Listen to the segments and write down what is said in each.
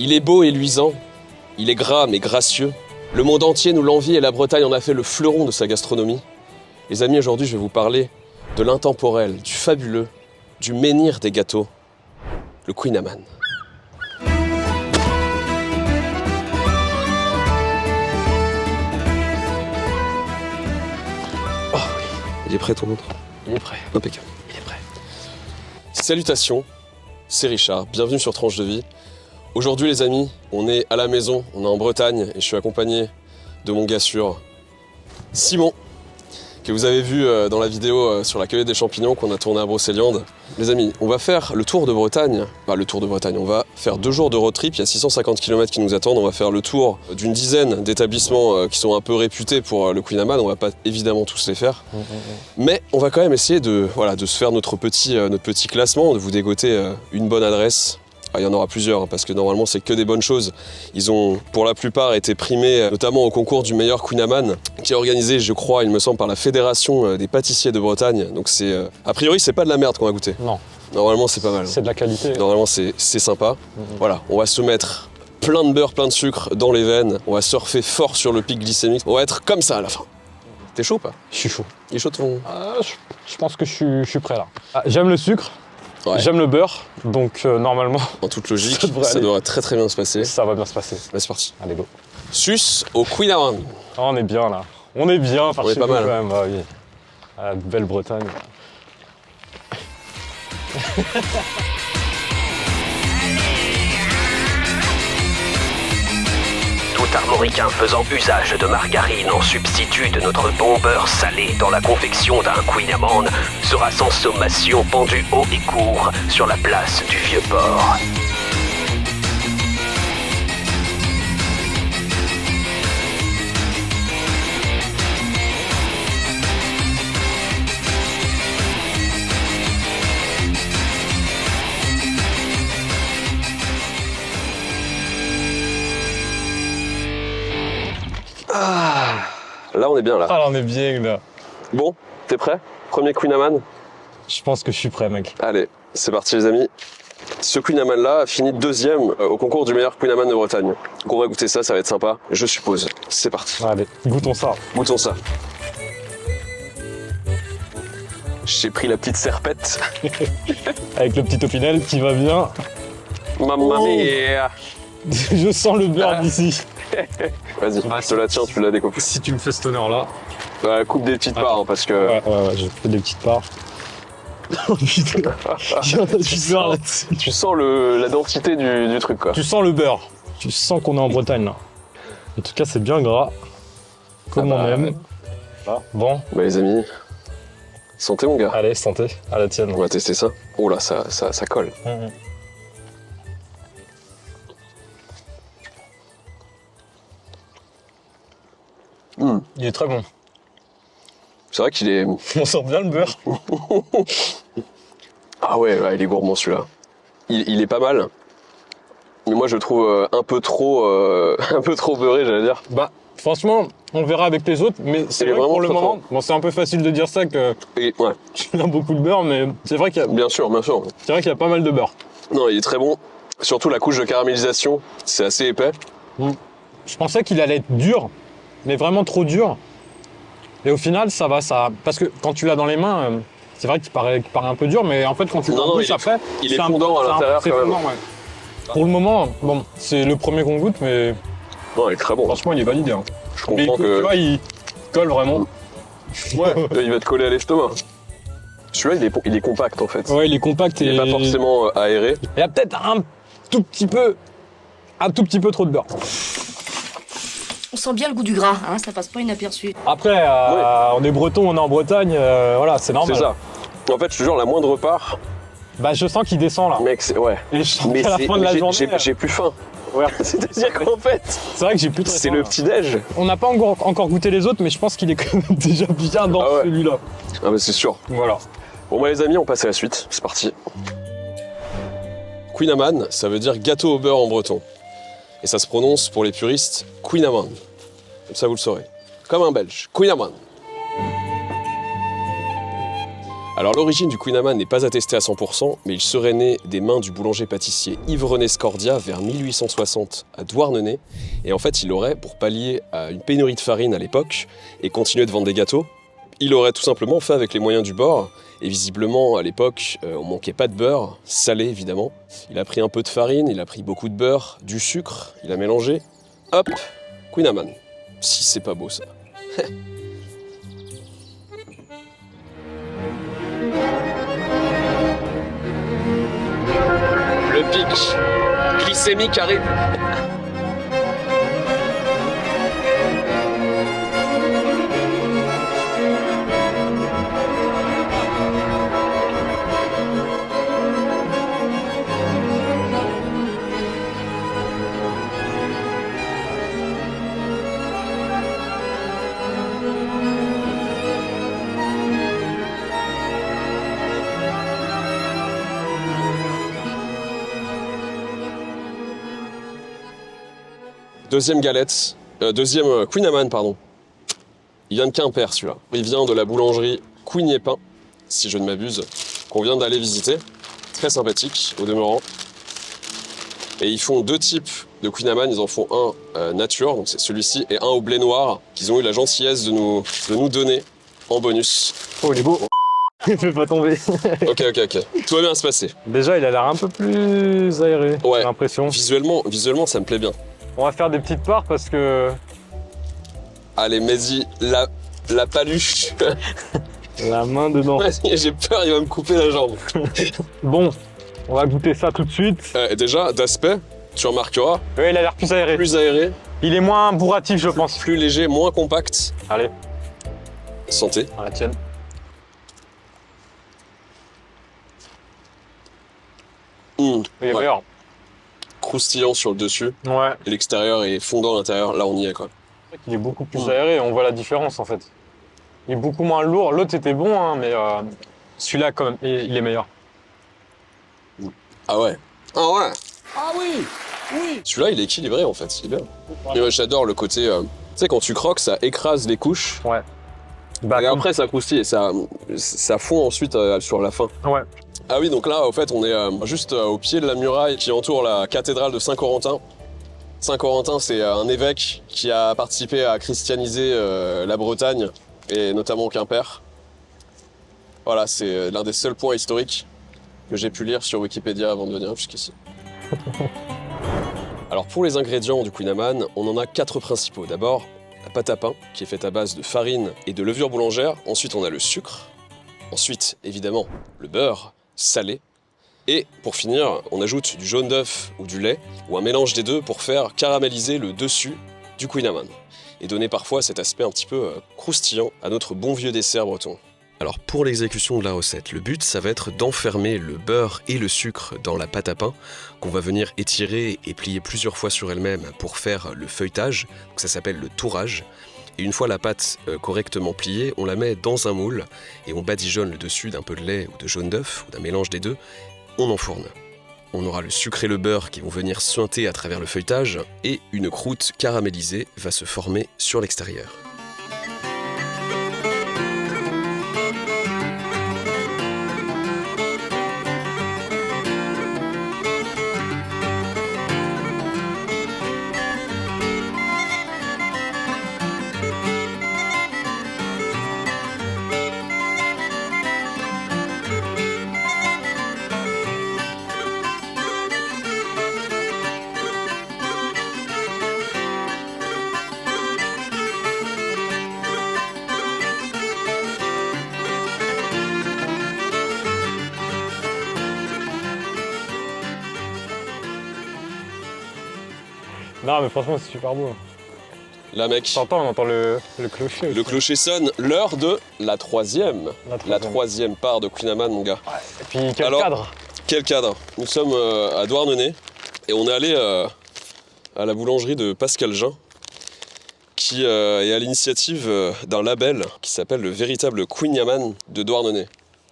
Il est beau et luisant, il est gras mais gracieux. Le monde entier nous l'envie et la Bretagne en a fait le fleuron de sa gastronomie. Les amis, aujourd'hui je vais vous parler de l'intemporel, du fabuleux, du menhir des gâteaux, le Queen Amman. Oh, il est prêt ton montre? Il est prêt. Impeccable. Il est prêt. Salutations, c'est Richard, bienvenue sur Tranche de Vie. Aujourd'hui les amis, on est à la maison, on est en Bretagne et je suis accompagné de mon gars sûr, Simon, que vous avez vu dans la vidéo sur la cueillette des champignons qu'on a tourné à Brocéliande. Les amis, on va faire le tour de Bretagne, on va faire 2 jours de road trip, il y a 650 km qui nous attendent, on va faire le tour d'une dizaine d'établissements qui sont un peu réputés pour le Queen Amman, on va pas évidemment tous les faire, mais on va quand même essayer de se faire notre petit classement, de vous dégoter une bonne adresse. Ah, il y en aura plusieurs, hein, parce que normalement c'est que des bonnes choses. Ils ont pour la plupart été primés, notamment au concours du meilleur Queen Amman, qui est organisé, je crois, il me semble, par la Fédération des pâtissiers de Bretagne. Donc c'est, a priori, c'est pas de la merde qu'on va goûter. Non. Normalement, c'est pas mal. C'est de la qualité. Normalement, c'est sympa. Voilà, on va se mettre plein de beurre, plein de sucre dans les veines. On va surfer fort sur le pic glycémique. On va être comme ça à la fin. T'es chaud ou pas? Je suis chaud. Il est chaud ton... Je pense que je suis prêt là. J'aime le sucre. Ouais. J'aime le beurre, donc normalement... En toute logique, ça devrait très bien se passer. Ça va bien se passer. Bah, c'est parti. Allez, go. Sus au Queen Amman. Oh, on est bien là. On est bien par On est chez pas nous, mal. quand même. Ah, oui. Ah, belle Bretagne. Tout armoricain faisant usage de margarine en substitut de notre bon beurre salé dans la confection d'un Queen Amman sera sans sommation pendu haut et court sur la place du Vieux-Port. Là, on est bien là. Ah là, on est bien là. Bon, t'es prêt? Premier Queen Amman? Je pense que je suis prêt, mec. Allez, c'est parti les amis. Ce Queen Amman là a fini 2e au concours du meilleur Queen Amman de Bretagne. Donc on va goûter ça, ça va être sympa, je suppose. C'est parti. Allez, goûtons ça. Goûtons ça. J'ai pris la petite serpette. Avec le petit opinel qui va bien. Mamma mia. Je sens le beurre d'ici. Vas-y, je te la tiens, tu la découpes. Si tu me fais cet honneur-là. Ouais, coupe des petites parts hein, parce que... Ouais, je fais des petites parts. Oh putain, il y en a du beurre là-dessus. Tu sens la densité du truc quoi. Tu sens le beurre. Tu sens qu'on est en Bretagne là. En tout cas, c'est bien gras. Comme on aime. Bon. Bah les amis, santé mon gars. Allez, santé. À la tienne. On va tester ça. Oh là, ça colle. Il est très bon. C'est vrai qu'il est... On sent bien le beurre. Ah ouais, il est gourmand celui-là. Il est pas mal. Mais moi je le trouve un peu trop beurré, j'allais dire. Bah, franchement, on verra avec les autres, mais c'est Il est vrai que pour le vraiment très moment, bon, c'est un peu facile de dire ça que Et, ouais, tu as beaucoup de beurre, mais c'est vrai qu'il y a, bien sûr. c'est vrai qu'il y a pas mal de beurre. Non, il est très bon. Surtout la couche de caramélisation, c'est assez épais. Je pensais qu'il allait être dur, mais vraiment trop dur. Et au final, ça va, ça. Parce que quand tu l'as dans les mains, c'est vrai qu'il paraît un peu dur, mais en fait, quand tu l'as en bouche après, il est fondant à l'intérieur c'est quand même. fondant, ouais. Pour le moment, bon, c'est le premier qu'on goûte, mais Non, il est très bon. franchement, il est validé. Hein. Je Mais comprends tu que... vois, il colle vraiment. Ouais, il va te coller à l'estomac. Celui-là, il est compact en fait. Ouais, il est compact Il et est pas forcément aéré. il y a peut-être un tout petit peu trop de beurre. On sent bien le goût du gras, hein, ça passe pas inaperçu. Après, on est breton, on est en Bretagne, voilà, c'est normal. C'est ça. En fait, je te jure, la moindre part, Bah, je sens qu'il descend là. mec, c'est... Ouais. Et je sens Mais qu'à la fin de la journée, j'ai plus faim. ouais. C'est-à-dire qu'en fait, C'est vrai que j'ai plus très c'est faim, le là. petit-déj. On n'a pas encore goûté les autres, mais je pense qu'il est quand même déjà bien dans Ah ouais. celui-là. Ah bah c'est sûr. Voilà. Bon bah les amis, on passe à la suite. C'est parti. Queen Amman, ça veut dire gâteau au beurre en breton. Et ça se prononce pour les puristes Queen Amman. Comme ça vous le saurez. Comme un belge. Queen Amman. Alors l'origine du Queen Amman n'est pas attestée à 100%, mais il serait né des mains du boulanger-pâtissier Yves-René Scordia vers 1860 à Douarnenez. Et en fait, il aurait, pour pallier à une pénurie de farine à l'époque et continuer de vendre des gâteaux, il aurait tout simplement fait avec les moyens du bord. Et visiblement, à l'époque, on manquait pas de beurre, salé évidemment. Il a pris un peu de farine, il a pris beaucoup de beurre, du sucre, il a mélangé. Hop, Queen Amman. Si c'est pas beau ça. Le pic glycémique arrive. Deuxième galette, deuxième Queen Amman, pardon. Il vient de Quimper, celui-là. Il vient de la boulangerie Couignépin, si je ne m'abuse, qu'on vient d'aller visiter. Très sympathique, au demeurant. Et ils font deux types de Queen Amman. Ils en font un nature, donc c'est celui-ci, et un au blé noir, qu'ils ont eu la gentillesse de nous donner en bonus. Oh, il est beau. Il fait pas tomber. Ok. Tout va bien se passer. Déjà, il a l'air un peu plus aéré, Ouais. j'ai l'impression. Visuellement, ça me plaît bien. On va faire des petites parts parce que... Allez, Mehdi, la paluche. La main dedans. J'ai peur, il va me couper la jambe. Bon, on va goûter ça tout de suite. Déjà, d'aspect, tu remarqueras, Oui, il a l'air plus aéré. plus aéré, Il est moins bourratif, je pense. plus léger, moins compact. Allez, Santé. on la tienne. Il est Ouais. meilleur. Croustillant sur le dessus, Ouais. et l'extérieur est fondant à l'intérieur. Là, on y est, quoi. Il est beaucoup plus aéré, on voit la différence en fait. Il est beaucoup moins lourd. L'autre était bon, hein, mais celui-là, quand même, il est meilleur. Ah ouais. Ah oui. Celui-là, il est équilibré, en fait. C'est bien. Et moi, j'adore le côté... tu sais, quand tu croques, ça écrase les couches. Ouais. Bah, Et après, ça croustille et ça fond ensuite sur la fin. Ouais. Ah oui, donc là, au fait, on est juste au pied de la muraille qui entoure la cathédrale de Saint-Corentin. Saint-Corentin, c'est un évêque qui a participé à christianiser la Bretagne, et notamment Quimper. Voilà, c'est l'un des seuls points historiques que j'ai pu lire sur Wikipédia avant de venir jusqu'ici. Alors pour les ingrédients du Queen Amman, on en a 4 principaux. D'abord, la pâte à pain, qui est faite à base de farine et de levure boulangère. Ensuite, on a le sucre. Ensuite, évidemment, le beurre salé. Et pour finir, on ajoute du jaune d'œuf ou du lait, ou un mélange des deux pour faire caraméliser le dessus du Queen Amman, et donner parfois cet aspect un petit peu croustillant à notre bon vieux dessert breton. Alors pour l'exécution de la recette, le but ça va être d'enfermer le beurre et le sucre dans la pâte à pain, qu'on va venir étirer et plier plusieurs fois sur elle-même pour faire le feuilletage, donc ça s'appelle le tourrage. Et une fois la pâte correctement pliée, on la met dans un moule et on badigeonne le dessus d'un peu de lait ou de jaune d'œuf, ou d'un mélange des deux. On enfourne. On aura le sucre et le beurre qui vont venir suinter à travers le feuilletage et une croûte caramélisée va se former sur l'extérieur. Non, mais franchement, c'est super beau. Là mec, T'entends, on entend le clocher aussi. le clocher sonne, l'heure de la troisième part de Queen Amman mon gars. Et puis, quel Alors, cadre. Quel cadre. Nous sommes à Douarnenez et on est allé à la boulangerie de Pascal Jean qui est à l'initiative d'un label qui s'appelle le véritable Queen Amman de Douarnenez.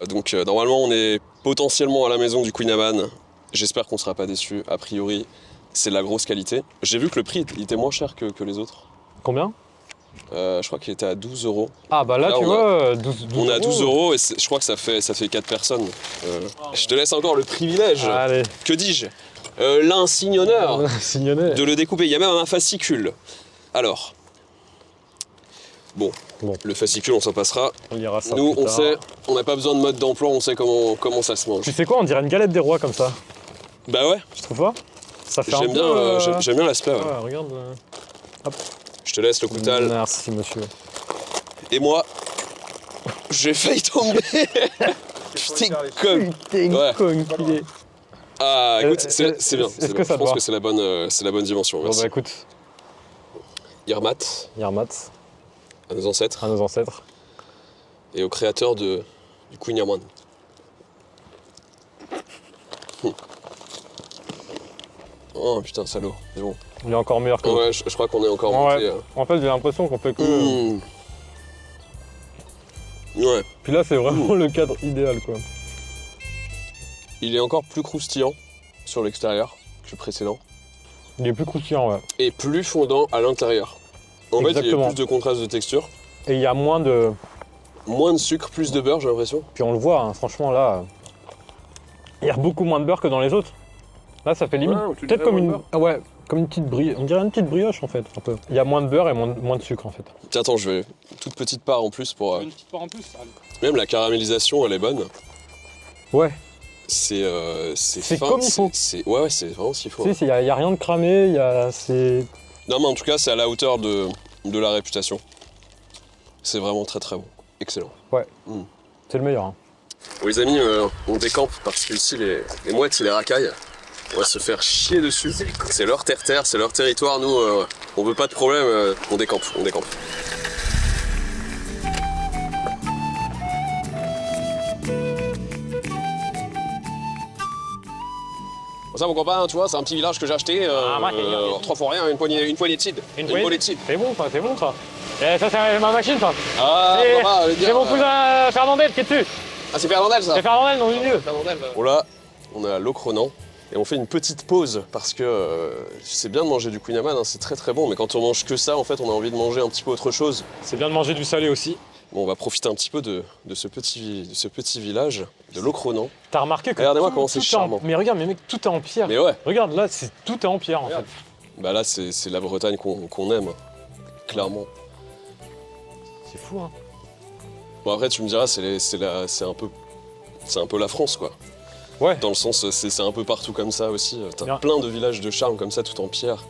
Donc normalement on est potentiellement à la maison du Queen Amman. J'espère qu'on ne sera pas déçus. A priori, c'est de la grosse qualité. J'ai vu que le prix il était moins cher que les autres. Combien? Je crois qu'il était à 12 euros. Ah bah là, Là, tu on vois, 12 On est à 12 euros et je crois que ça fait 4 personnes. Je te laisse encore le privilège, Allez, que dis-je, l'insigne honneur signonné. de le découper. Il y a même un fascicule. Alors, bon, le fascicule, on s'en passera. On lira ça Nous, plus on tard. sait, on n'a pas besoin de mode d'emploi, on sait comment ça se mange. Tu sais quoi, on dirait une galette des rois comme ça. Bah ouais, Je trouve pas. Ça fait un j'aime peu... bien, j'aime bien l'aspect. Ouais. Ouais, regarde. Je te laisse le coutal. Merci, monsieur. Et moi, j'ai failli tomber. Putain, comme. Putain, Ouais. con qu'il est. Ah, écoute, c'est bien. est-ce c'est que bien. ça Je te pense va que c'est la bonne dimension. Bon Merci. bah écoute, Yermat, Yarmat, à nos ancêtres, à nos ancêtres. et au créateur du Queen Yerman. Oh putain, salaud, c'est bon. Il est encore meilleur que nous. Ouais, je crois qu'on est encore Ouais. monté. En fait, j'ai l'impression qu'on fait que... Mmh. Ouais, Puis là, c'est vraiment le cadre idéal, quoi. il est encore plus croustillant sur l'extérieur que le précédent, Il est plus croustillant, ouais. et plus fondant à l'intérieur. En fait, il y a Exactement. plus de contraste de texture, Et il y a moins de... moins de sucre, plus de beurre, j'ai l'impression. Puis on le voit, hein, franchement, là... Il y a beaucoup moins de beurre que dans les autres. Là, ça fait limite... Ouais, tu peut-être dirais comme moins de une... beurre. Ah ouais, comme une petite brioche. On dirait une petite brioche, en fait, un peu. Il y a moins de beurre et moins de sucre, en fait. Tiens, attends, je vais une toute petite part en plus pour. Une petite part en plus, ça. Même la caramélisation, elle est bonne. Ouais. C'est fin, comme il faut. Ouais, c'est vraiment ce qu'il faut. Tu sais, il y a rien de cramé, il y a... C'est... Non, mais en tout cas, c'est à la hauteur de la réputation. C'est vraiment très très bon. Excellent. C'est le meilleur, hein. Bon, les amis, on décampe parce qu'ici, les mouettes, c'est les racailles. On va se faire chier dessus. C'est leur terre-terre, c'est leur territoire. Nous, on veut pas de problème. On décampe, on décampe. Bon, ça, mon copain, tu vois, c'est un petit village que j'ai acheté. ouais. 3 fois rien, une poignée de cidre. Une poignée de cidre. C'est bon, ça, c'est bon, ça. Et ça, c'est ma machine, ça. Ah, C'est- papa, allez dire, C'est mon cousin Fernandel qui est dessus. Ah, c'est Fernandel, ça. C'est Fernandel dans le milieu. Bon là, on est à Locronan et on fait une petite pause parce que c'est bien de manger du Queen Amman, hein, c'est très très bon, mais quand on mange que ça, en fait, on a envie de manger un petit peu autre chose. C'est bien de manger du salé aussi. Bon, on va profiter un petit peu de ce petit village de Locronan. T'as remarqué que Regardez-moi tout- comment c'est tout est en- charmant. Mais regarde, mais mec, tout est en pierre. Mais ouais, Regarde, là, tout est en pierre, en fait. bah là, c'est la Bretagne qu'on aime, clairement. C'est fou, hein. Bon, après, tu me diras, c'est un peu la France, quoi. Ouais. Dans le sens, c'est un peu partout comme ça aussi. T'as Bien. plein de villages de charme comme ça, tout en pierre.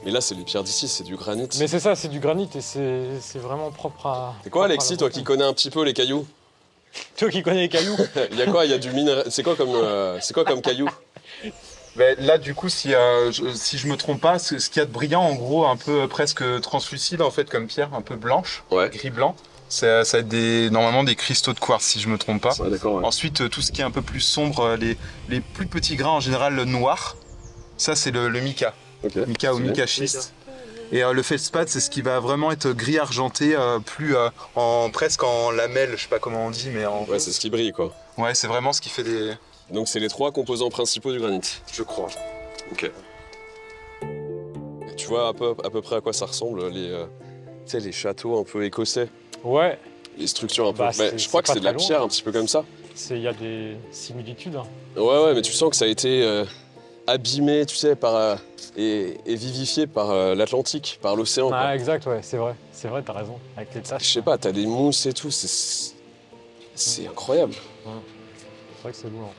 Mais là, c'est les pierres d'ici, c'est du granit. Mais c'est ça, c'est du granit et c'est vraiment propre à... C'est quoi, propre à Alexis, la toi qui Bretagne. connais un petit peu les cailloux? Toi qui connais les cailloux. Il y a quoi? Il y a du minéral. C'est quoi comme caillou? Ben, là, du coup, si je me trompe pas, ce qu'il y a de brillant, en gros, un peu presque translucide, en fait, comme pierre, un peu blanche, Ouais. gris-blanc, ça va être normalement des cristaux de quartz, si je me trompe pas. Ouais, d'accord. Ouais. Ensuite, tout ce qui est un peu plus sombre, les plus petits grains, en général noirs, ça, c'est le mica. Ok. Mica ou Stylé. mica schiste. Et le feldspath, c'est ce qui va vraiment être gris argenté, plus presque en lamelles, je sais pas comment on dit, mais en... Ouais, c'est ce qui brille, quoi. Ouais, c'est vraiment ce qui fait des... Donc, c'est les 3 composants principaux du granit. Je crois. Ok. Et tu vois à peu près à quoi ça ressemble, tu sais, les châteaux un peu écossais, Ouais, les structures un peu. Bah, Ouais, c'est- je crois c'est que pas c'est de la très loin. pierre un petit peu comme ça. il y a des similitudes. Hein. Ouais, mais tu sens que ça a été abîmé, tu sais, et vivifié par l'Atlantique, par l'océan. quoi. Ah, exact, ouais, c'est vrai, t'as raison. Avec les taches. Je sais pas, t'as des mousses et tout, c'est incroyable. C'est vrai que c'est beau. Hein.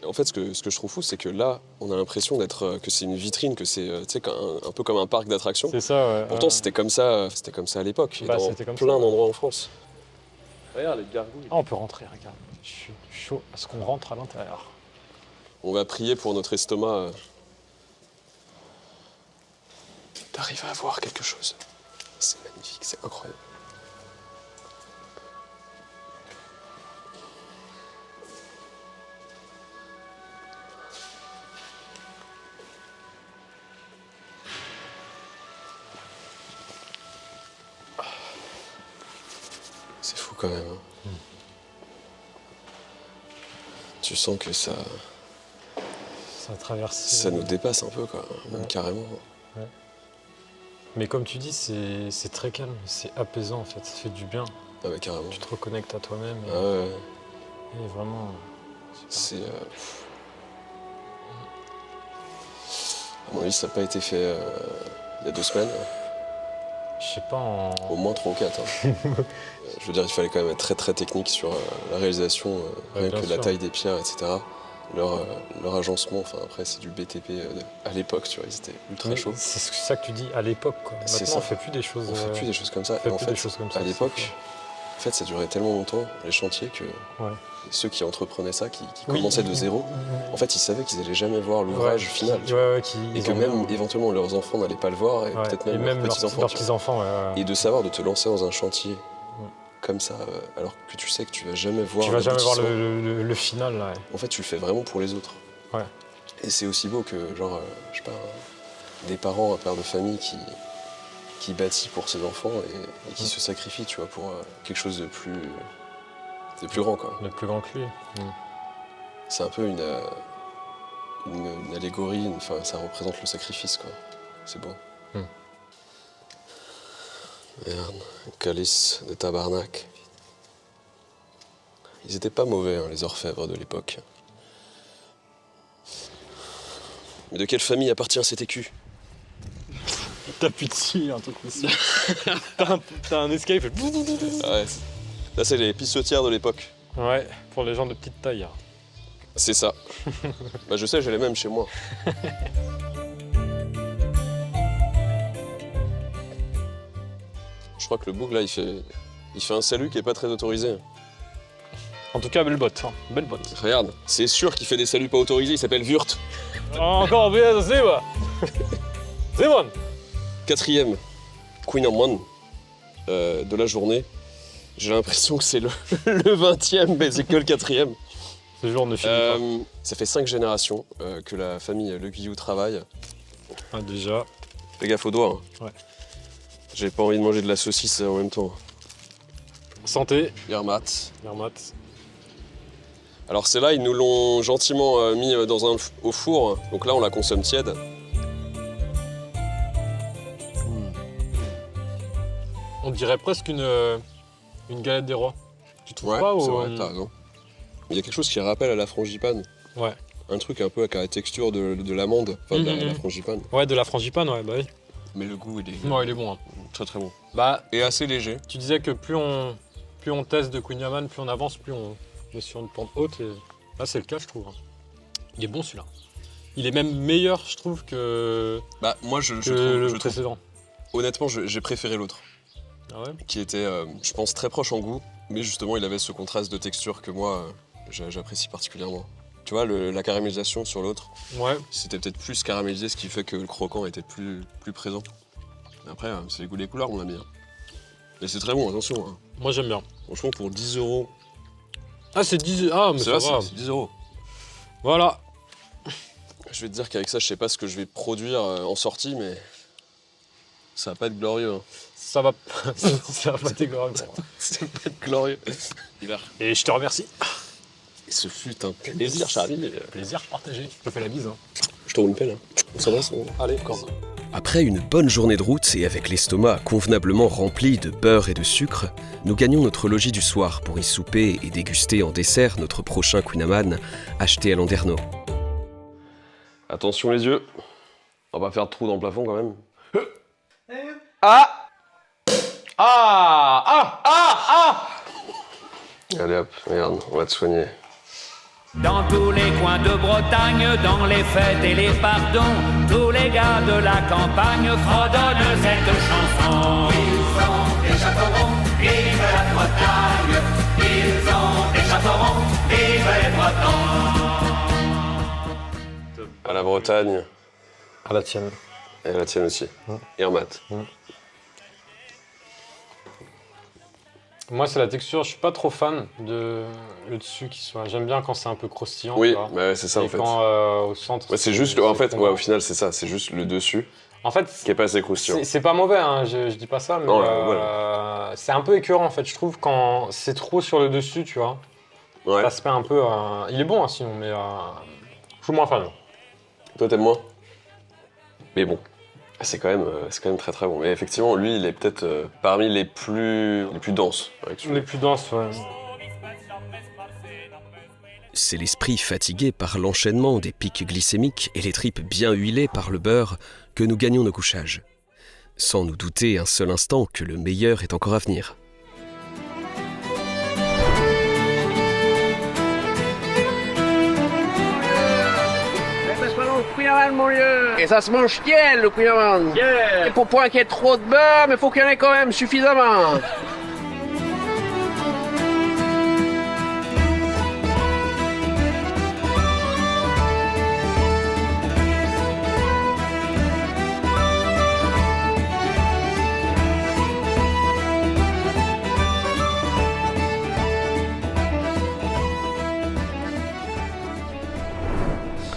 Et en fait, ce que je trouve fou, c'est que là, on a l'impression que c'est une vitrine, que c'est tu sais, un peu comme un parc d'attractions. C'est ça, ouais. Pourtant, c'était comme ça à l'époque, et Bah, dans c'était comme plein ça. d'endroits en France. Regarde les gargouilles. Ah, on peut rentrer, regarde. Je suis chaud à ce qu'on rentre à l'intérieur. On va prier pour notre estomac d'arriver à voir quelque chose. C'est magnifique, c'est incroyable. C'est fou quand même. Hein. Tu sens que ça Ça traverse. nous dépasse un peu, quoi. Même carrément. Mais comme tu dis, c'est très calme, c'est apaisant en fait, ça fait du bien. Ah bah carrément. Tu te reconnectes à toi-même Ah ouais. et vraiment. C'est... À mon avis, ça n'a pas été fait il y a 2 semaines. Je sais pas, Au moins 3 ou 4. Je veux dire, il fallait quand même être très très technique sur la réalisation, rien bien que la sûr. taille des pierres, etc. Leur agencement, enfin après c'est du BTP à l'époque, tu vois, ils étaient ultra Mais chauds. c'est ça que tu dis à l'époque quoi. C'est Maintenant ça. on fait plus des choses. On fait plus des choses comme ça. on fait Et en plus fait, des choses comme ça, à c'est l'époque, clair. en fait, ça durait tellement longtemps, les chantiers, que Ouais. ceux qui entreprenaient ça, qui Oui, commençaient de zéro, en fait, ils savaient qu'ils allaient jamais voir l'ouvrage final. tu vois. Et ils que ont même bien- éventuellement leurs enfants n'allaient pas le voir, et ouais, peut-être et même leurs petits-enfants. leurs tu vois. petits-enfants, ouais. Et de savoir de te lancer dans un chantier comme ça, alors que tu sais que tu vas jamais voir Tu vas jamais voir l'aboutissement. le final là. En fait, tu le fais vraiment pour les autres. Ouais. Et c'est aussi beau que, genre, je sais pas, des parents, un père de famille qui bâtit pour ses enfants et qui se sacrifie, tu vois, pour quelque chose de plus grand, quoi. Le plus grand que lui. C'est un peu une allégorie, enfin, ça représente le sacrifice, quoi. C'est beau. Merde, un calice de tabarnak. Ils étaient pas mauvais, hein, les orfèvres de l'époque. Mais de quelle famille appartient cet écu? T'appuies dessus, un truc aussi. T'as un escape. Ouais, là, c'est les pissotières de l'époque. Ouais, pour les gens de petite taille. C'est ça. Bah, je sais, j'ai les mêmes chez moi. Je crois que le bouc, là, il fait un salut qui est pas très autorisé. En tout cas, belle botte. Hein. Belle botte. Regarde, c'est sûr qu'il fait des saluts pas autorisés, il s'appelle Wurt. Encore bien, c'est bon. C'est bon. 4e Queen Amman de la journée. J'ai l'impression que c'est le 20e, mais c'est que le 4e. Ce jour ne finit Ça fait 5 générations que la famille Le Guillou travaille. pas. Ah, déjà. Fais gaffe aux doigts. Hein. Ouais. J'ai pas envie de manger de la saucisse en même temps. Santé. Yermat. Hermat. Alors celle-là, ils nous l'ont gentiment mis au four. Donc là, on la consomme tiède. On dirait presque une galette des rois. Tu trouves Ouais, pas c'est ou... vrai, t'as raison. Il y a quelque chose qui rappelle à la frangipane. Ouais. Un truc un peu avec la texture de l'amande, enfin de la frangipane. Ouais, de la frangipane, ouais, bah oui. Mais le goût, il est Ouais, il est bon. Hein. très très bon. Bah, Et assez léger. tu disais que plus on teste de Queen Yaman, plus on avance, plus on est sur une pente haute. Et là, c'est le cas, je trouve. Hein. Il est bon celui-là. Il est même meilleur, je trouve, que Bah moi, je le trouve, précédent. honnêtement, j'ai préféré l'autre. Ah ouais. Qui était, je pense, très proche en goût. Mais justement, il avait ce contraste de texture que moi, j'apprécie particulièrement. Tu vois, la caramélisation sur l'autre, Ouais. c'était peut-être plus caramélisé, ce qui fait que le croquant était plus présent. Mais après, c'est les goûts des couleurs, mon ami. Hein. Et c'est très bon, attention. Hein. Moi, j'aime bien. Franchement, pour 10 €, Ah, c'est 10... Ah, mais c'est ça là, va. c'est 10 €. Voilà. Je vais te dire qu'avec ça, je sais pas ce que je vais produire en sortie, mais ça va pas être glorieux. Hein. Ça va, ça va pas t'égorger. Ça va pas être glorieux. Et je te remercie. Et ce fut un plaisir, Charlie. Plaisir partagé. Je te fais la bise. Hein. Je te roule une pelle. Hein. On s'embrasse. Allez, encore. Après une bonne journée de route et avec l'estomac convenablement rempli de beurre et de sucre, nous gagnons notre logis du soir pour y souper et déguster en dessert notre prochain Queen Amman acheté à Landerneau. Attention les yeux. On va pas faire de trou dans le plafond quand même. Ah! Allez hop, regarde, on va te soigner. Dans tous les coins de Bretagne, dans les fêtes et les pardons, tous les gars de la campagne fredonnent cette chanson. Ils ont des chapeaux ronds, vive la Bretagne. Ils ont des chapeaux ronds, vive les Bretons. À la Bretagne, À la tienne. et à la tienne aussi. Hermat. Moi, c'est la texture. Je suis pas trop fan de le dessus qui soit. J'aime bien quand c'est un peu croustillant. Oui, tu vois. bah ouais, c'est ça Et en fait. quand au centre. Ouais, c'est juste, en fait, fondant. ouais, au final, c'est ça. C'est juste le dessus En fait, qui est pas assez croustillant. c'est pas mauvais. Hein, je dis pas ça, mais Non, voilà. c'est un peu écœurant en fait. Je trouve quand c'est trop sur le dessus, tu vois. Ouais. L'aspect un peu. Il est bon hein, sinon, mais je suis moins fan. Toi, t'aimes moins? Mais bon. C'est quand même très très bon. Mais effectivement, lui, il est peut-être parmi les plus denses. Les plus denses, ouais. C'est l'esprit fatigué par l'enchaînement des pics glycémiques et les tripes bien huilées par le beurre que nous gagnons nos couchages, sans nous douter un seul instant que le meilleur est encore à venir. Mon vieux. Et ça se mange tiède, le couillaman. Yeah. Et pour pas qu'il y ait trop de beurre, mais faut qu'il y en ait quand même suffisamment.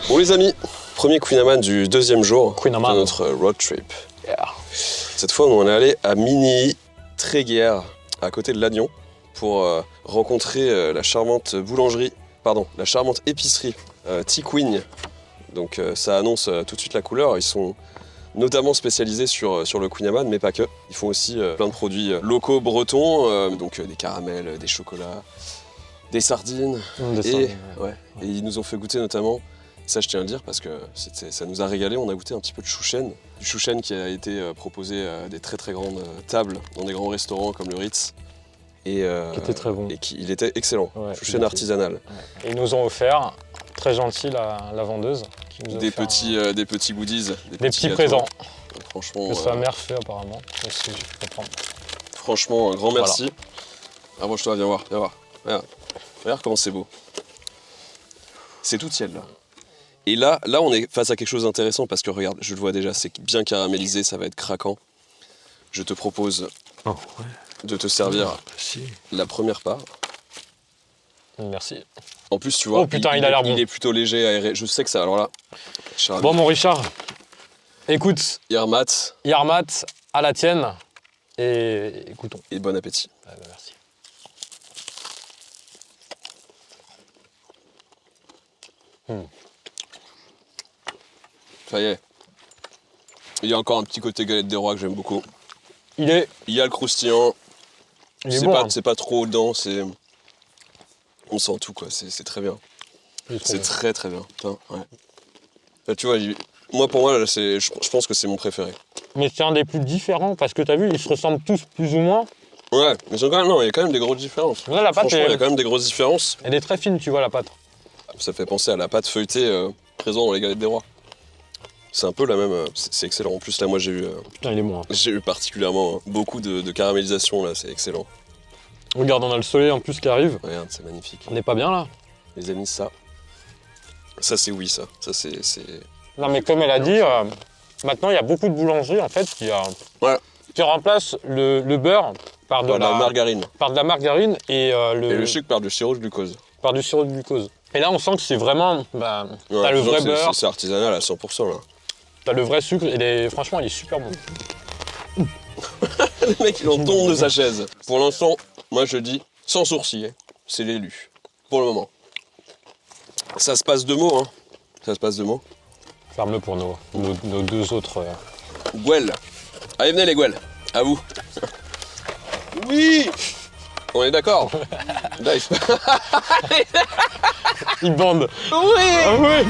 Bon les amis, premier Queen Amman du deuxième jour Queen Amman. de notre road trip. Yeah. Cette fois, on est allé à Mini-Tréguière, à côté de Lannion, pour rencontrer la charmante épicerie Tiquin. Donc ça annonce tout de suite la couleur. Ils sont notamment spécialisés sur le Queen Amman, mais pas que. Ils font aussi plein de produits locaux bretons, donc des caramels, des chocolats, des sardines. Et ils nous ont fait goûter notamment, ça je tiens à le dire parce que ça nous a régalé, on a goûté un petit peu de chouchen. Du chouchen qui a été proposé à des très très grandes tables dans des grands restaurants comme le Ritz. Qui était très bon. Et il était excellent, chouchen artisanal. Ouais. Et ils nous ont offert, très gentil la vendeuse, qui nous a offert des petits goodies, des petits présents. Franchement, que sa mère fait apparemment, c'est ce que j'ai pu comprendre. Franchement, un grand merci. Approche-toi, viens voir. Regarde comment c'est beau. C'est tout tiède là. Et là, on est face à quelque chose d'intéressant parce que regarde, je le vois déjà, c'est bien caramélisé, ça va être craquant. Je te propose de te servir la première part. Merci. En plus, tu vois, oh putain, il a l'air bon. Il est plutôt léger, aéré. Je sais que ça. Alors là, bon, mon Richard, écoute. Yarmat, à la tienne. Et écoutons. Et bon appétit. Merci. Ça y est. Il y a encore un petit côté galette des rois que j'aime beaucoup. Il y a le croustillant. C'est pas trop dense. On sent tout quoi. C'est très bien. C'est très très bien. Putain, ouais. Là, tu vois, pour moi, là, je pense que c'est mon préféré. Mais c'est un des plus différents parce que t'as vu, ils se ressemblent tous plus ou moins. Ouais, mais il y a quand même des grosses différences. Là, la pâte, franchement, il y a quand même des grosses différences. Elle est très fine, tu vois, la pâte. Ça fait penser à la pâte feuilletée présente dans les galettes des rois. C'est un peu la même. C'est excellent. En plus, là, moi, j'ai eu. Putain, il est bon. Hein. J'ai eu particulièrement beaucoup de caramélisation, là. C'est excellent. Regarde, on a le soleil en plus qui arrive. Regarde, c'est magnifique. On n'est pas bien, là? Les amis, ça. Ça, c'est oui, ça. Ça, c'est. Non, mais comme elle a dit, maintenant, il y a beaucoup de boulangeries, en fait, qui remplacent le beurre par de la margarine. Par de la margarine et le sucre par du sirop de glucose. Par du sirop de glucose. Et là, on sent que c'est vraiment. T'as le vrai beurre. C'est artisanal à 100%, là. T'as le vrai sucre et franchement, il est super bon. Le mec, il en tombe de sa chaise. Pour l'instant, moi, je dis, sans sourciller, c'est l'élu. Pour le moment. Ça se passe de mots, hein. Ça se passe de mots. Ferme-le pour nos deux autres. Gouel. Allez, venez, les Gouel. À vous. Oui. On est d'accord. Dive. Ils bandent. Oui. Ah oui.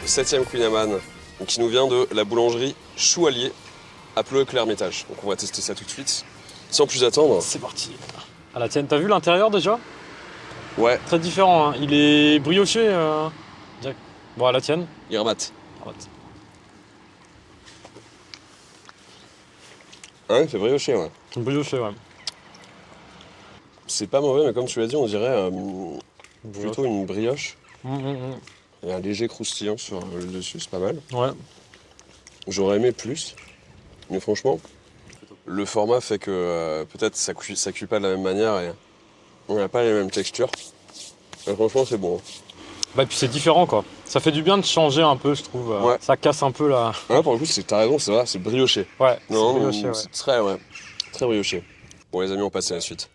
Le 7e Queen Amman, qui nous vient de la boulangerie Choualier à Pleu-Clerc-Métage. Donc on va tester ça tout de suite. Sans plus attendre. C'est parti. À la tienne, t'as vu l'intérieur déjà? Ouais. Très différent, hein. Il est brioché. Bon, à la tienne. Yarmat. Hein, c'est brioché, ouais. Brioché, ouais. C'est pas mauvais, mais comme tu l'as dit, on dirait plutôt une brioche. Il y a un léger croustillant sur le dessus, c'est pas mal. Ouais. J'aurais aimé plus, mais franchement, le format fait que peut-être ça cuit pas de la même manière et on n'a pas les mêmes textures. Mais franchement, c'est bon. Bah, puis c'est différent, quoi. Ça fait du bien de changer un peu, je trouve. Ouais. Ça casse un peu la. Ouais, pour le coup, t'as raison, c'est vrai, c'est brioché. Ouais, non, c'est brioché, ouais. C'est très brioché. Bon, les amis, on passe à la suite.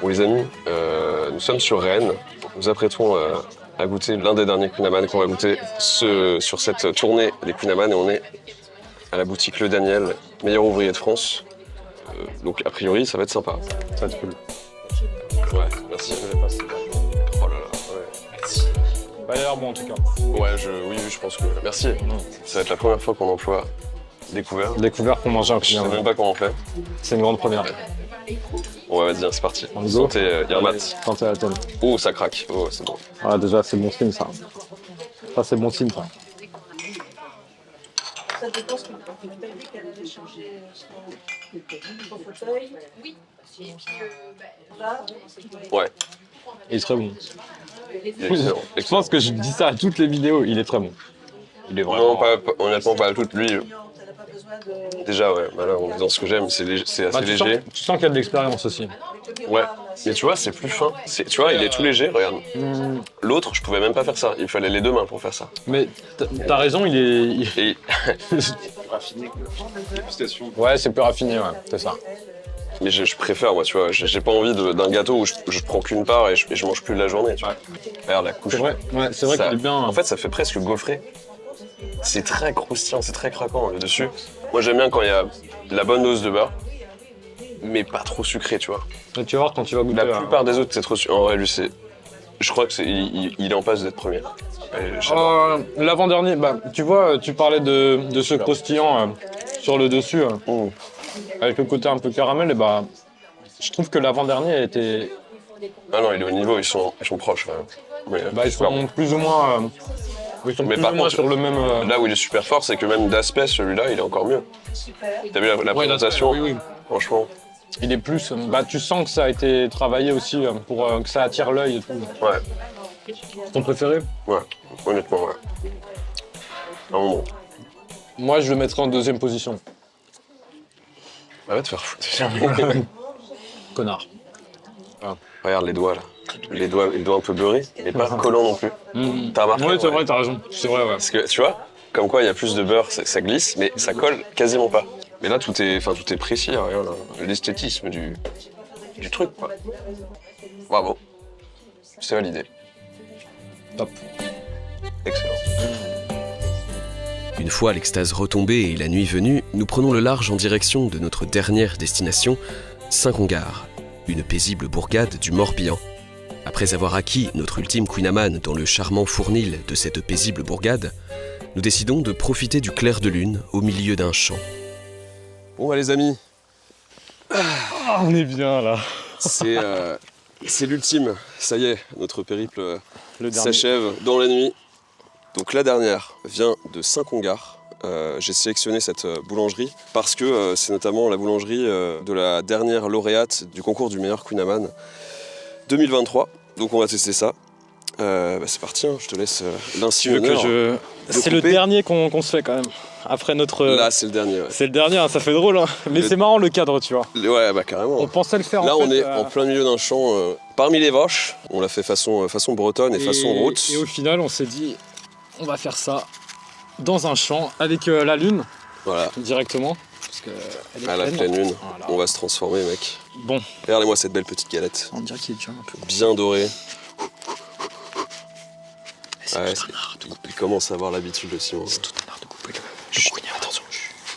Bon les amis, nous sommes sur Rennes. Nous apprêtons à goûter l'un des derniers Queen qu'on va goûter sur cette tournée des Queen et on est à la boutique Le Daniel, meilleur ouvrier de France. Donc a priori ça va être sympa. Ça va être cool. Ouais, merci. Oh là là, ouais. Merci. Bah, il a l'air bon en tout cas. Ouais, oui, je pense que... Merci. Ça va être la première fois qu'on emploie découvert. Découvert qu'on mangeait un Je sais client. même pas comment on fait. C'est une grande première. Ouais, vas-y, c'est parti. On go. Santé, Yermat. Santé à la tienne. Oh, ça craque. Oh, c'est bon. Ah, déjà, c'est bon signe ça. Ça, c'est bon signe ça. Ça dépend ce que tu as dit qu'elle avait changé son fauteuil. Oui. Ouais, Il est très bon. il est excellent. Je pense que je dis ça à toutes les vidéos, il est très bon. Il est Non, vraiment... honnêtement, pas à toutes. Lui, déjà, ouais. Bah là, dans ce que j'aime, c'est assez Bah, léger. tu sens qu'il y a de l'expérience aussi. Ouais. Mais tu vois, c'est plus fin. Tu vois, il est tout léger, regarde. L'autre, je pouvais même pas faire ça. Il fallait les deux mains pour faire ça. Mais t'as raison, il est... Et Ouais, c'est plus raffiné, ouais, c'est ça. mais je préfère, moi, tu vois. J'ai pas envie d'un gâteau où je prends qu'une part et je mange plus de la journée, tu vois. Regarde la couche. C'est vrai, ouais, c'est vrai Ça- qu'il est bien... En fait, ça fait presque gaufré. C'est très croustillant, c'est très craquant le dessus. Moi, j'aime bien quand il y a de la bonne dose de beurre, mais pas trop sucré, tu vois. Et tu vas voir quand tu vas goûter... La plupart des autres, c'est trop sucré. En vrai, lui, c'est... Je crois que il est en passe d'être premier. L'avant-dernier, bah, tu vois, tu parlais de ce croustillant sur le dessus, avec le côté un peu caramel, et bah, je trouve que l'avant-dernier a été... Ah non, il est au niveau, ils sont proches. Mais, Bah, ils sont plus ou moins... Mais par contre, sur le même... là où il est super fort, c'est que même d'aspect, celui-là, il est encore mieux. T'as vu la présentation? oui. Franchement, Il est plus... Bah, tu sens que ça a été travaillé aussi pour que ça attire l'œil et tout. ouais, Ton préféré? honnêtement, ouais. Non, bon. Moi, je le mettrais en deuxième position. Bah, va te faire foutre. Connard. Regarde les doigts, là. Les doigts un peu beurrés, mais pas collants non plus. T'as remarqué? Oui, c'est vrai, t'as raison. C'est vrai, ouais. Parce que, tu vois, comme quoi il y a plus de beurre, ça glisse, mais ça colle quasiment pas. Mais là, tout est précis, hein, regarde, hein. L'esthétisme du truc, quoi. Bravo. C'est validé. Top. Excellent. Une fois l'extase retombée et la nuit venue, nous prenons le large en direction de notre dernière destination, Saint-Congar, une paisible bourgade du Morbihan. Après avoir acquis notre ultime Queen Amman dans le charmant fournil de cette paisible bourgade, nous décidons de profiter du clair de lune au milieu d'un champ. Bon, bah, les amis, Ah, on est bien, là. c'est l'ultime. Ça y est, notre périple Le dernier. s'achève dans la nuit. Donc la dernière vient de Saint-Congar. J'ai sélectionné cette boulangerie parce que c'est notamment la boulangerie de la dernière lauréate du concours du meilleur Queen Amman 2023. Donc on va tester ça. C'est parti, hein, je te laisse l'insigne honneur. C'est le couper. dernier qu'on se fait quand même. Après notre... Là, c'est le dernier. Ouais, C'est le dernier, hein, ça fait drôle. Hein. Mais c'est marrant le cadre, tu vois. Ouais, bah carrément. On pensait le faire Là, en fait, on est en plein milieu d'un champ parmi les vaches. On l'a fait façon bretonne et façon route. Et au final, on s'est dit, on va faire ça dans un champ avec la lune Voilà, directement. Parce que elle est à la pleine lune. Voilà. On va se transformer, mec. Bon, Regardez-moi cette belle petite galette. on dirait qu'il est déjà un peu. Bien dorée. Ouais, il commence à avoir l'habitude de Simon. C'est tout un art de couper le Attention,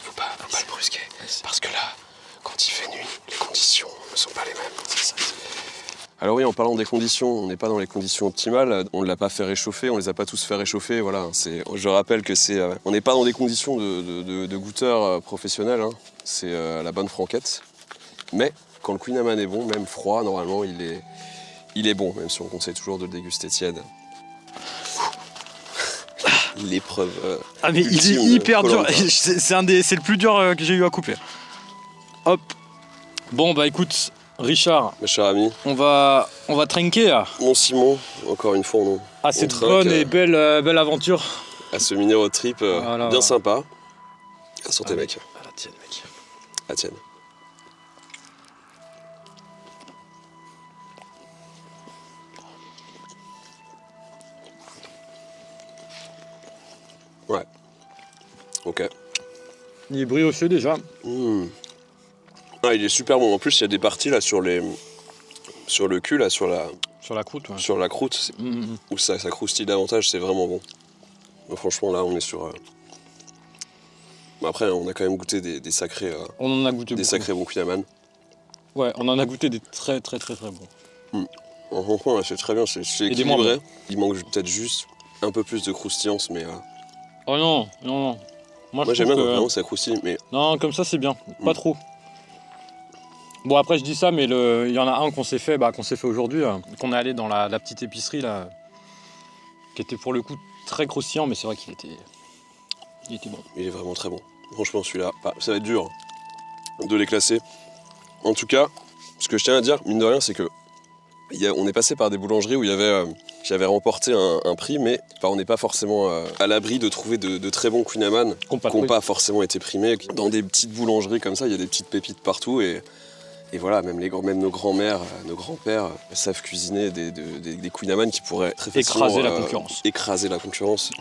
faut pas le brusquer. Parce que là, quand il fait nuit, les conditions ne sont pas les mêmes. C'est ça. Alors oui, en parlant des conditions, on n'est pas dans les conditions optimales. On ne l'a pas fait réchauffer, on les a pas tous fait réchauffer. Voilà, je rappelle que on n'est pas dans des conditions de goûteurs professionnels. Hein. C'est la bonne franquette. Mais quand le Queen Amman est bon, même froid, normalement, il est bon, même si on conseille toujours de le déguster tiède. L'épreuve. Ah mais il ultime est hyper de dur. Koh-Lanta. C'est le plus dur que j'ai eu à couper. Hop. Bon bah écoute, Richard, Mes chers amis, on va trinquer là. mon Simon, encore une fois, À cette trinque, bonne et belle aventure. à ce mini road trip Voilà. bien sympa. À santé, mec. À la tienne, mec. À tienne. Ouais. Ok. Il est brioché déjà. Ah, il est super bon. En plus, il y a des parties là sur les sur le cul, là, sur la croûte, ouais. sur la croûte, où ça croustille davantage, c'est vraiment bon. Donc, franchement, là, on est sur... Bon, après, on a quand même goûté des sacrés... On en a goûté des beaucoup. sacrés bons Kouign-Amann. Ouais, on en a goûté des très très très très bons. Franchement, là, c'est très bien, c'est Et des moins équilibré. bons. Il manque peut-être juste un peu plus de croustillance, mais... Oh non. Moi, je j'aime trouve bien que... quand vraiment ça croustille, mais... Non, comme ça c'est bien, pas trop. Bon après je dis ça, mais il y en a un qu'on s'est fait aujourd'hui, qu'on est allé dans la petite épicerie là, qui était pour le coup très croustillant, mais c'est vrai qu'il était bon. Il est vraiment très bon. Franchement, celui-là, ça va être dur de les classer. En tout cas, ce que je tiens à dire, mine de rien, c'est que on est passé par des boulangeries où qui avaient remporté un prix, mais on n'est pas forcément à l'abri de trouver de très bons Kouign-Amann qui n'ont pas forcément été primés. Dans des petites boulangeries comme ça, il y a des petites pépites partout et voilà, même nos grands-mères, nos grands-pères savent cuisiner des Kouign-Amann qui pourraient très facilement écraser la concurrence.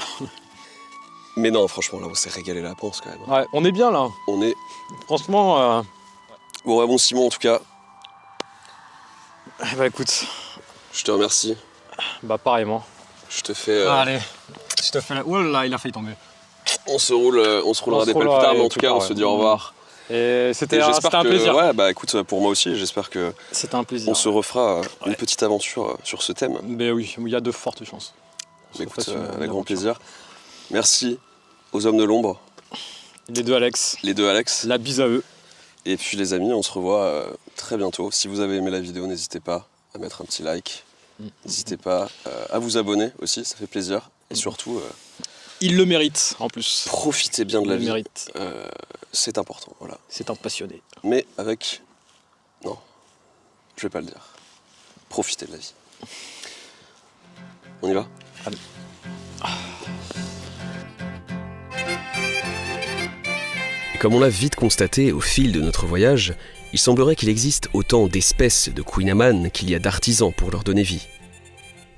Mais non, franchement, là, on s'est régalé la panse quand même. Ouais, on est bien là. Franchement... Bon Simon, en tout cas. Bah écoute. Je te remercie. Bah pareillement. Je te fais... Allez, je te fais... Oh là, il a failli tomber. On se roulera des pelles plus tard, mais en tout cas, on se dit au revoir. Et c'était un plaisir. Ouais, bah écoute, pour moi aussi, j'espère que... C'était un plaisir. On se refera une petite aventure sur ce thème. Mais oui, il y a de fortes chances. Mais écoute, avec grand plaisir. Merci aux hommes de l'ombre. Les deux Alex. La bise à eux. Et puis les amis, on se revoit très bientôt. Si vous avez aimé la vidéo, n'hésitez pas à mettre un petit like. N'hésitez pas à vous abonner aussi, ça fait plaisir. Et surtout... il le mérite en plus. Profitez bien de la vie. Il le mérite. C'est important, voilà. C'est un passionné. Mais avec... Non, je vais pas le dire. Profitez de la vie. On y va ? Allez. Comme on l'a vite constaté au fil de notre voyage, il semblerait qu'il existe autant d'espèces de Kouign-Amann qu'il y a d'artisans pour leur donner vie.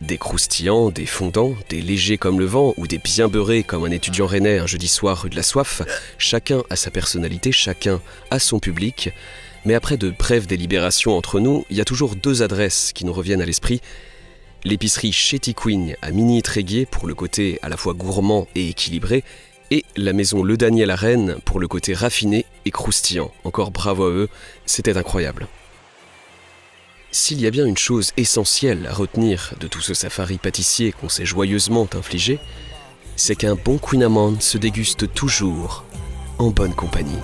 Des croustillants, des fondants, des légers comme le vent ou des bien beurrés comme un étudiant rennais un jeudi soir rue de la Soif, chacun a sa personnalité, chacun a son public. Mais après de brèves délibérations entre nous, il y a toujours deux adresses qui nous reviennent à l'esprit. L'épicerie Chez Tikouign à Migny-Tréguier pour le côté à la fois gourmand et équilibré, et la maison Le Daniel à Rennes pour le côté raffiné et croustillant. Encore bravo à eux, c'était incroyable. S'il y a bien une chose essentielle à retenir de tout ce safari pâtissier qu'on s'est joyeusement infligé, c'est qu'un bon Kouign-Amann se déguste toujours en bonne compagnie.